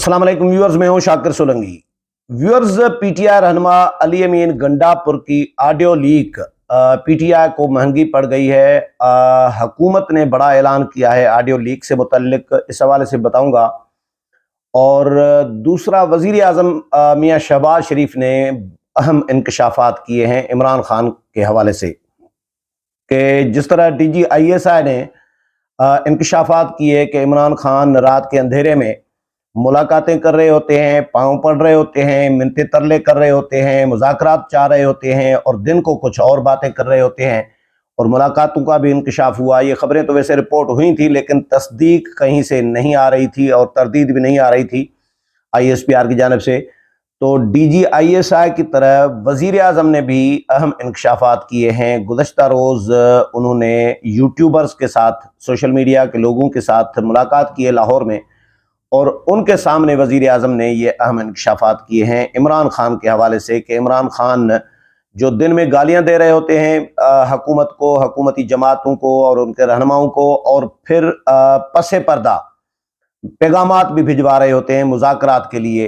अस्सलाम वालेकुम व्यूअर्स, मैं हूं शाकिर सोलंकी। व्यूअर्स, पीटीआई रहनुमा अली अमीन गंडापुर की ऑडियो लीक पीटीआई को महंगी पड़ गई है। हुकूमत ने बड़ा ऐलान किया है ऑडियो लीक से मुतल्लिक, इस हवाले से बताऊंगा। और दूसरा, वजीर आजम मियाँ शहबाज शरीफ ने अहम इंकशाफात किए हैं इमरान खान के हवाले से, कि जिस तरह DGISI ने इंकशाफात किए कि इमरान खान रात के अंधेरे में मुलाकातें कर रहे होते हैं, पाँव पड़ रहे होते हैं, मिन्नतें तरले कर रहे होते हैं, मुज़ाकरात चाह रहे होते हैं और दिन को कुछ और बातें कर रहे होते हैं। और मुलाकातों का भी इंकशाफ हुआ। ये खबरें तो वैसे रिपोर्ट हुई थी, लेकिन तस्दीक कहीं से नहीं आ रही थी और तरदीद भी नहीं आ रही थी ISPR की जानिब से। तो DGISI की तरह वज़ीर आज़म ने भी अहम इंकशाफात किए हैं। गुज़श्ता रोज़ उन्होंने यूट्यूबर्स के साथ, सोशल मीडिया के लोगों के साथ मुलाकात की है लाहौर में, और उनके सामने वज़ीर आज़म ने ये अहम इंकशाफात किए हैं इमरान खान के हवाले से, कि इमरान खान जो दिन में गालियां दे रहे होते हैं हुकूमत को, हुकूमती जमातों को और उनके रहनुमाओं को, और फिर पसे पर्दा पैगामात भी भिजवा रहे होते हैं मुज़ाकरात के लिए।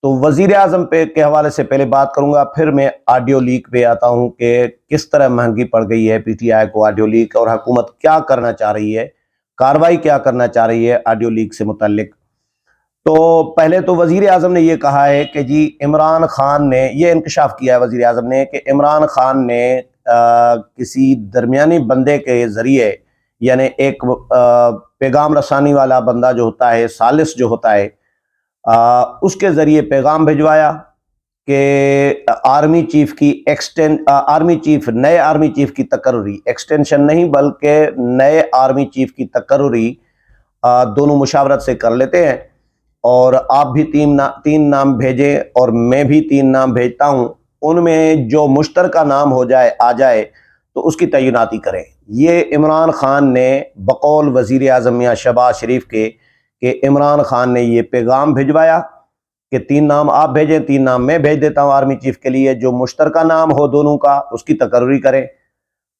तो वज़ीर आज़म पे के हवाले से पहले बात करूंगा, फिर मैं ऑडियो लीक पे आता हूं कि किस तरह महंगी पड़ गई है PTI को ऑडियो लीक, और हुकूमत क्या करना चाह रही है, कार्रवाई क्या करना चाह रही है ऑडियो लीक से मुतल्लिक। तो पहले तो वज़ीर आज़म ने ये कहा है कि जी इमरान खान ने ये इंकशाफ किया है वज़ीर आज़म ने, कि इमरान खान ने किसी दरमियानी बंदे के ज़रिए, यानी एक पैगाम रसानी वाला बंदा जो होता है, सालिस जो होता है, उसके ज़रिए पैगाम भिजवाया कि आर्मी चीफ की नए आर्मी चीफ की तकर्री, एक्सटेंशन नहीं बल्कि नए आर्मी चीफ की तकर्री दोनों मुशावरत से कर लेते हैं, और आप भी तीन नाम भेजें और मैं भी 3 नाम भेजता हूं, उनमें जो मुश्तरका नाम आ जाए तो उसकी तैनाती करें। ये इमरान खान ने बकौल वज़ीर आज़म मियाँ शहबाज शरीफ के, कि इमरान खान ने ये पैगाम भिजवाया कि 3 नाम आप भेजें, 3 नाम मैं भेज देता हूं आर्मी चीफ के लिए, जो मुश्तरका नाम हो दोनों का उसकी तकर्री करें।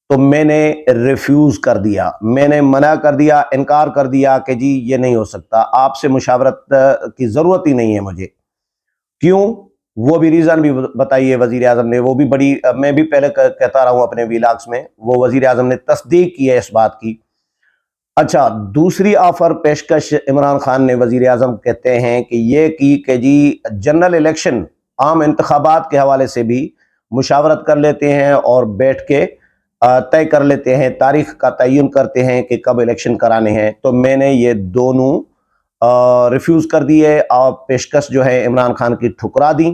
तो मैंने रिफ्यूज़ कर दिया, मैंने मना कर दिया, इनकार कर दिया कि जी ये नहीं हो सकता, आपसे मुशावरत की ज़रूरत ही नहीं है मुझे। क्यों? वो भी रीज़न भी बताइए वज़ीर आज़म ने, वो भी बड़ी, मैं भी पहले कहता रहा हूँ अपने व्लॉग्स में, वो वज़ीर आज़म ने तस्दीक की है इस बात की। अच्छा, दूसरी ऑफर पेशकश इमरान खान ने वज़ीर आज़म कहते हैं कि ये की कि जी जनरल इलेक्शन, आम इंतखाबात के हवाले से भी मुशावरत कर लेते हैं और बैठ के तय कर लेते हैं, तारीख का तयन करते हैं कि कब इलेक्शन कराने हैं। तो मैंने ये दोनों रिफ्यूज़ कर दिए और पेशकश जो है इमरान खान की ठुकरा दी,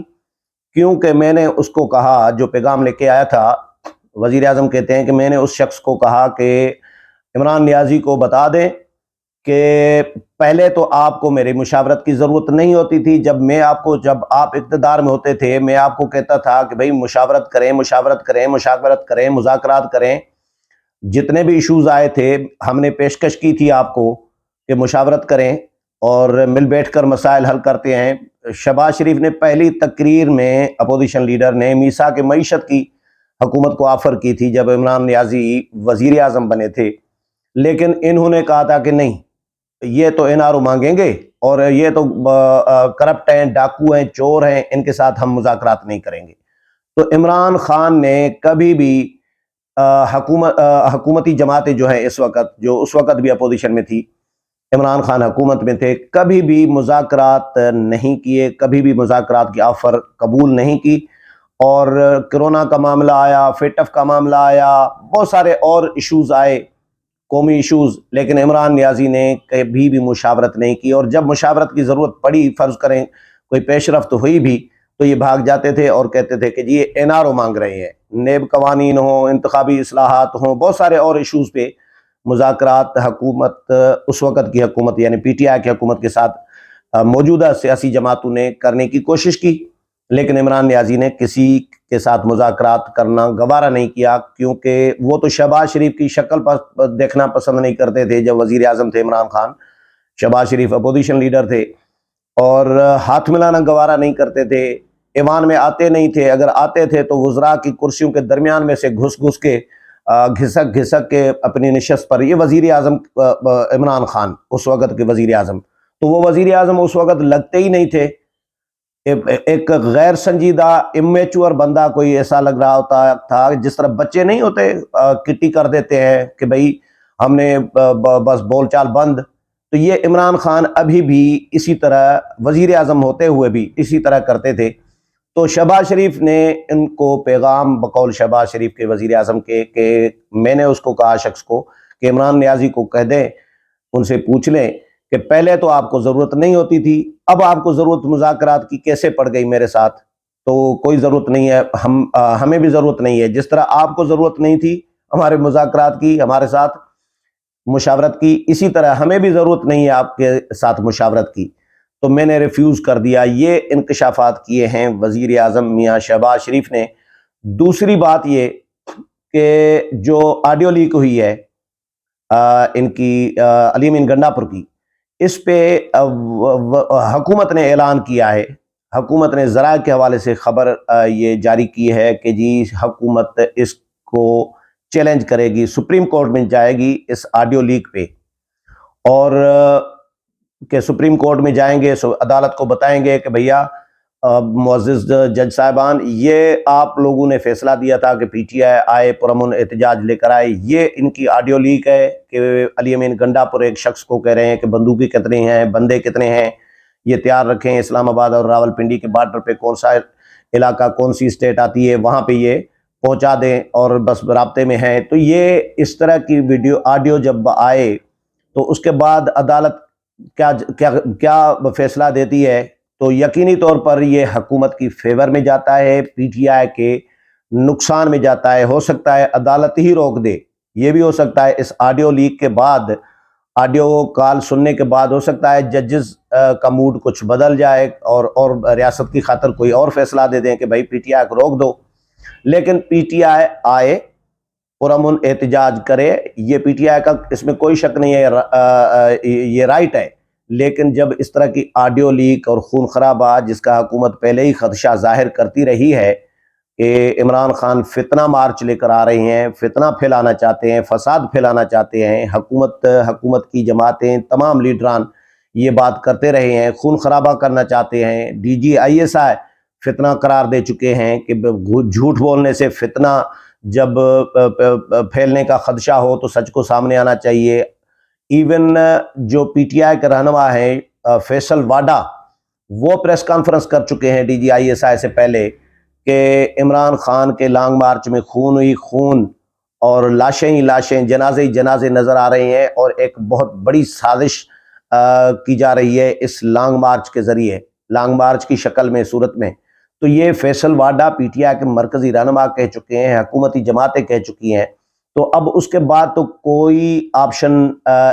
क्योंकि मैंने उसको कहा, जो पैगाम लेके आया था, वज़ीर आज़म कहते हैं कि मैंने उस शख्स को कहा कि इमरान नियाज़ी को बता दें कि पहले तो आपको मेरी मुशावरत की ज़रूरत नहीं होती थी। जब आप इक़्तिदार में होते थे, मैं आपको कहता था कि भाई मुशावरत करें, मुशावरत करें, मुशावरत करें, मुज़ाकरात करें। जितने भी इशूज़ आए थे हमने पेशकश की थी आपको कि मुशावरत करें और मिल बैठ कर मसाइल हल करते हैं। शहबाज शरीफ ने पहली तकरीर में, अपोजिशन लीडर ने मीसा के मईशत की हुकूमत को ऑफ़र की थी जब इमरान नियाज़ी वज़ीर आज़म बने थे, लेकिन इन्होंने कहा था कि नहीं, ये तो NRO मांगेंगे और ये तो करप्ट हैं, डाकू हैं, चोर हैं, इनके साथ हम मुज़ाकरात नहीं करेंगे। तो इमरान खान ने कभी भी हुकूमती जमातें जो हैं इस वक्त, जो उस वक्त भी अपोजिशन में थी, इमरान खान हुकूमत में थे, कभी भी मुज़ाकरात नहीं किए, कभी भी मुज़ाकरात की ऑफ़र कबूल नहीं की। और कोरोना का मामला आया, FATF का मामला आया, बहुत सारे और इशूज़ आए, कौमी इशूज़, लेकिन इमरान नियाज़ी ने कभी भी मुशावरत नहीं की। और जब मुशावरत की ज़रूरत पड़ी, फ़र्ज़ करें कोई पेशरफ्त हुई भी, तो ये भाग जाते थे और कहते थे कि जी ये NRO मांग रहे हैं, नेब कवानीन हो, इंतखाबी इस्लाहात हों, बहुत सारे और इशूज़ पे मुज़ाकरात हुकूमत, उस वक़्त की हुकूमत यानी PTI की हुकूमत के साथ मौजूदा सियासी जमातों ने करने की कोशिश की, लेकिन इमरान नियाज़ी ने किसी के साथ मुज़ाकरात करना गवारा नहीं किया, क्योंकि वो तो शहबाज शरीफ की शक्ल देखना पसंद नहीं करते थे। जब वज़ीर आज़म थे इमरान खान, शहबाज शरीफ अपोजिशन लीडर थे, और हाथ मिलाना गवारा नहीं करते थे, ऐवान में आते नहीं थे। अगर आते थे तो वज़रा की कुर्सियों के दरमियान में से घुस घुस के, घिसक घिसक के अपनी नशस्त पर, ये वज़ीर आज़म इमरान खान, उस वक़्त के वज़ीर आज़म, तो वो वजीर आजम उस वक्त लगते ही नहीं थे। एक गैर संजीदा इमेच्योर बंदा कोई ऐसा लग रहा होता था, जिस तरह बच्चे नहीं होते किट्टी कर देते हैं कि भाई हमने बस बोलचाल बंद। तो ये इमरान खान अभी भी इसी तरह वजीर आजम होते हुए भी इसी तरह करते थे। तो शहबाज शरीफ ने इनको पैगाम बकौल शहबाज शरीफ के वजीर आजम के मैंने उसको कहा शख्स को कि इमरान नियाजी को कह दें, उनसे पूछ लें कि पहले तो आपको ज़रूरत नहीं होती थी, अब आपको ज़रूरत मुज़ाकरात की कैसे पड़ गई मेरे साथ। तो कोई ज़रूरत नहीं है, हमें भी ज़रूरत नहीं है। जिस तरह आपको ज़रूरत नहीं थी हमारे मुज़ाकरात की, हमारे साथ मुशावरत की, इसी तरह हमें भी ज़रूरत नहीं है आपके साथ मुशावरत की। तो मैंने रिफ्यूज़ कर दिया। ये इंकशाफात किए हैं वज़ीर आज़म मियाँ शहबाज शरीफ ने। दूसरी बात ये कि जो ऑडियो लीक हुई है इनकी अली अमीन गंडापुर की, इस पे हुकूमत ने ऐलान किया है, हुकूमत ने ज़राए के हवाले से खबर ये जारी की है कि जी हुकूमत इसको चैलेंज करेगी, सुप्रीम कोर्ट में जाएगी इस ऑडियो लीक पे, और कि सुप्रीम कोर्ट में जाएंगे, अदालत को बताएंगे कि भैया मुअज़्ज़िज़ जज साहिबान, ये आप लोगों ने फैसला दिया था कि पीटीआई आए पुरअमन एहतजाज लेकर आए, ये इनकी ऑडियो लीक है कि अली अमीन गंडापुर एक शख्स को कह रहे हैं कि बंदूकें कितनी हैं, बंदे कितने हैं, ये तैयार रखें, इस्लामाबाद और रावलपिंडी के बॉर्डर पे कौन सा इलाका, कौन सी स्टेट आती है, वहाँ पे ये पहुँचा दें और बस राब्ते में हैं। तो ये इस तरह की वीडियो ऑडियो जब आए तो उसके बाद अदालत क्या क्या क्या फैसला देती है, तो यकीनी तौर पर ये हुकूमत की फेवर में जाता है, पीटीआई के नुकसान में जाता है। हो सकता है अदालत ही रोक दे, ये भी हो सकता है इस ऑडियो लीक के बाद, ऑडियो कॉल सुनने के बाद हो सकता है जजेस का मूड कुछ बदल जाए और रियासत की खातिर कोई और फैसला दे दें कि भाई पीटीआई को रोक दो। लेकिन पीटीआई आए, पुरअमन एहतजाज करे, ये पीटीआई का इसमें कोई शक नहीं है, ये राइट है। लेकिन जब इस तरह की ऑडियो लीक और खून खराबा, जिसका हुकूमत पहले ही खदशा जाहिर करती रही है कि इमरान खान फितना मार्च लेकर आ रहे हैं, फितना फैलाना चाहते हैं, फसाद फैलाना चाहते हैं, हुकूमत की जमातें, तमाम लीडरान ये बात करते रहे हैं, खून खराबा करना चाहते हैं। DGISI फितना करार दे चुके हैं कि झूठ बोलने से फितना जब फैलने का खदशा हो तो सच को सामने आना चाहिए। इवन जो पीटीआई के रहनुमा है फैसल वाडा, वो प्रेस कॉन्फ्रेंस कर चुके हैं DGISI से पहले कि इमरान खान के लॉन्ग मार्च में खून ही खून और लाशें ही लाशें, जनाजे ही जनाजे नज़र आ रहे हैं, और एक बहुत बड़ी साजिश की जा रही है इस लॉन्ग मार्च के ज़रिए, लॉन्ग मार्च की शक्ल में, सूरत में। तो ये फैसल वाडा पीटीआई के मरकज़ी रहनुमा कह चुके हैं, हुकूमती जमातें कह चुकी हैं। तो अब उसके बाद तो कोई ऑप्शन,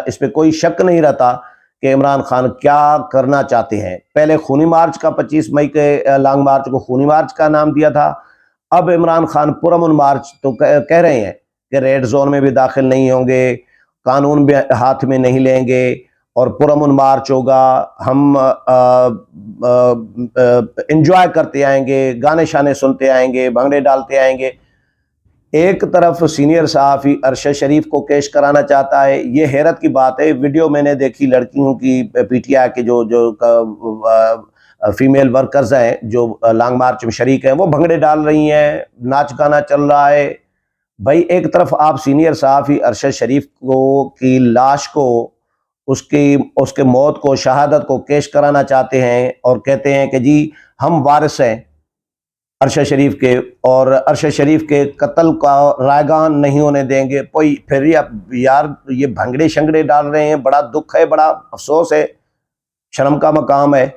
इस पर कोई शक नहीं रहता कि इमरान खान क्या करना चाहते हैं। पहले खूनी मार्च का 25 मई के लॉन्ग मार्च को खूनी मार्च का नाम दिया था, अब इमरान खान पुरअमन मार्च तो कह रहे हैं कि रेड जोन में भी दाखिल नहीं होंगे, कानून भी हाथ में नहीं लेंगे और पुरअमन मार्च होगा, हम इंजॉय करते आएंगे, गाने शाने सुनते आएंगे, भंगड़े डालते आएंगे। एक तरफ सीनियर सहाफ़ी अरशद शरीफ को केश कराना चाहता है, ये हैरत की बात है। वीडियो मैंने देखी लड़कियों की, पीटीआई के जो फीमेल वर्कर्स हैं जो लॉन्ग मार्च में शरीक हैं, वो भंगड़े डाल रही हैं, नाच गाना चल रहा है। भाई एक तरफ आप सीनियर सहाफ़ी अरशद शरीफ को की लाश को, उसके मौत को, शहादत को केश कराना चाहते हैं और कहते हैं कि जी हम वारिस हैं अरशद शरीफ के, और अरशद शरीफ के कत्ल का रायगान नहीं होने देंगे। कोई फिर यार ये भंगड़े शंगड़े डाल रहे हैं, बड़ा दुख है, बड़ा अफसोस है, शर्म का मकाम है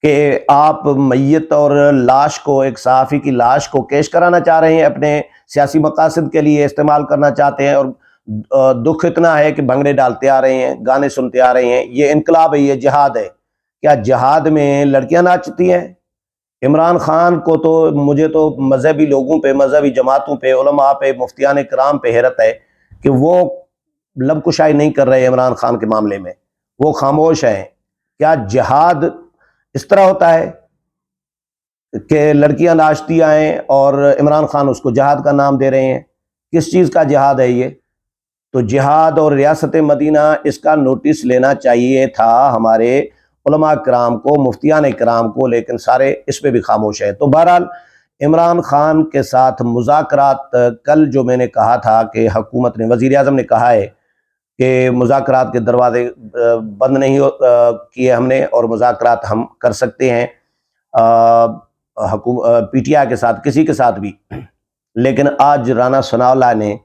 कि आप मैयत और लाश को, एक सहाफ़ी की लाश को केश कराना चाह रहे हैं, अपने सियासी मकासद के लिए इस्तेमाल करना चाहते हैं। और दुख इतना है कि भंगड़े डालते आ रहे हैं, गाने सुनते आ रहे हैं। ये इनकलाब है, ये जिहाद है। क्या जिहाद में लड़कियां नाचती हैं? इमरान खान को तो, मुझे तो मजहबी लोगों पे, मजहबी जमातों पे, उलमा पे, मुफ्तियान कराम पे हैरत है कि वो लबकुशाई नहीं कर रहे इमरान खान के मामले में, वो खामोश हैं। क्या जिहाद इस तरह होता है कि लड़कियां नाचती आएँ और इमरान खान उसको जिहाद का नाम दे रहे हैं? किस चीज़ का जिहाद है ये? तो जिहाद और रियासत मदीना इसका नोटिस लेना चाहिए था हमारे उलमा कराम को, मुफ्तियान कराम को, लेकिन सारे इस पे भी खामोश हैं। तो बहरहाल इमरान खान के साथ मुज़ाकरात, कल जो मैंने कहा था कि हुकूमत ने, वज़ीर आज़म ने कहा है कि मुज़ाकरात के दरवाजे बंद नहीं किए हमने और मुज़ाकरात हम कर सकते हैं PTI के साथ, किसी के साथ भी। लेकिन आज राना सनाउल्लाह ने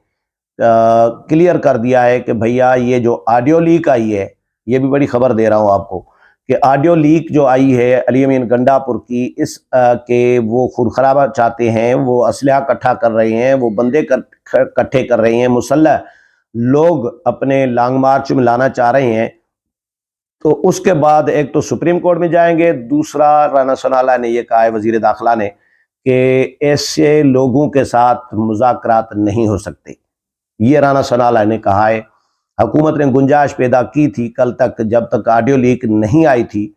क्लियर कर दिया है कि भैया ये जो ऑडियो लीक आई है, ये भी बड़ी खबर दे रहा हूँ आपको कि ऑडियो लीक जो आई है अली अमीन गंडापुर की, इस के वो खून खराबा चाहते हैं, वो असलहा इकट्ठा कर रहे हैं, वो बंदे इकट्ठे कर रहे हैं, मुसल्लह लोग अपने लॉन्ग मार्च में लाना चाह रहे हैं। तो उसके बाद एक तो सुप्रीम कोर्ट में जाएंगे, दूसरा राना सनाउल्लाह ने ये कहा है, वजीर दाखिला ने, कि ऐसे लोगों के साथ मुज़ाकरात नहीं हो सकते। ये राना सनाउल्लाह ने कहा है। हुकूमत ने गुंजाइश पैदा की थी कल तक, जब तक ऑडियो लीक नहीं आई थी,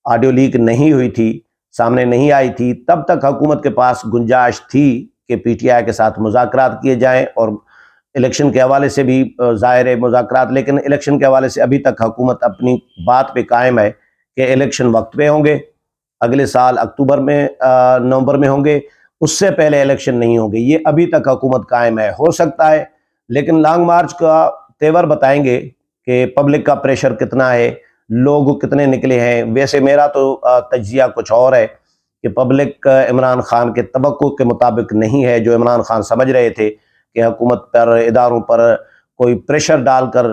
ऑडियो लीक नहीं हुई थी, सामने नहीं आई थी, तब तक हुकूमत के पास गुंजाइश थी कि PTI के साथ मुज़ाकरात किए जाएं और इलेक्शन के हवाले से भी ज़ाहिर है मुज़ाकरात। लेकिन इलेक्शन के हवाले से अभी तक हुकूमत अपनी बात पे कायम है कि इलेक्शन वक्त पे होंगे, अगले साल अक्टूबर में नवंबर में होंगे, उससे पहले इलेक्शन नहीं होंगे। ये अभी तक हुकूमत कायम है। हो सकता है, लेकिन लॉन्ग मार्च का तेवर बताएंगे कि पब्लिक का प्रेशर कितना है, लोग कितने निकले हैं। वैसे मेरा तो तज्जिया कुछ और है कि पब्लिक इमरान खान के तवक्को के मुताबिक नहीं है। जो इमरान खान समझ रहे थे कि हुकूमत पर, इदारों पर कोई प्रेशर डालकर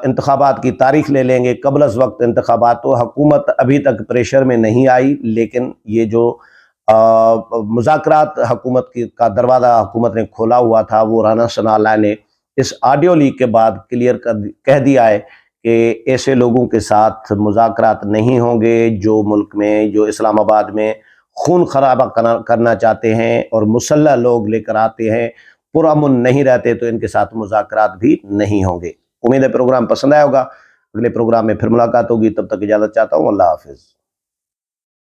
इंतखाबात की तारीख ले लेंगे कबल अज़ वक्त इंतखाबात, तो हुकूमत अभी तक प्रेशर में नहीं आई। लेकिन ये जो मुज़ाकरात हुकूमत का दरवाज़ा हुकूमत ने खोला हुआ था, वो राना सनाउल्लाह ने इस ऑडियो लीक के बाद क्लियर कह दिया है कि ऐसे लोगों के साथ मुज़ाकरात नहीं होंगे जो मुल्क में, जो इस्लामाबाद में खून खराबा करना चाहते हैं और मुसल्लह लोग लेकर आते हैं, पुरअमन नहीं रहते, तो इनके साथ मुज़ाकरात भी नहीं होंगे। उम्मीद है प्रोग्राम पसंद आया होगा। अगले प्रोग्राम में फिर मुलाकात होगी, तब तक इजाज़त चाहता हूँ। अल्लाह हाफिज़।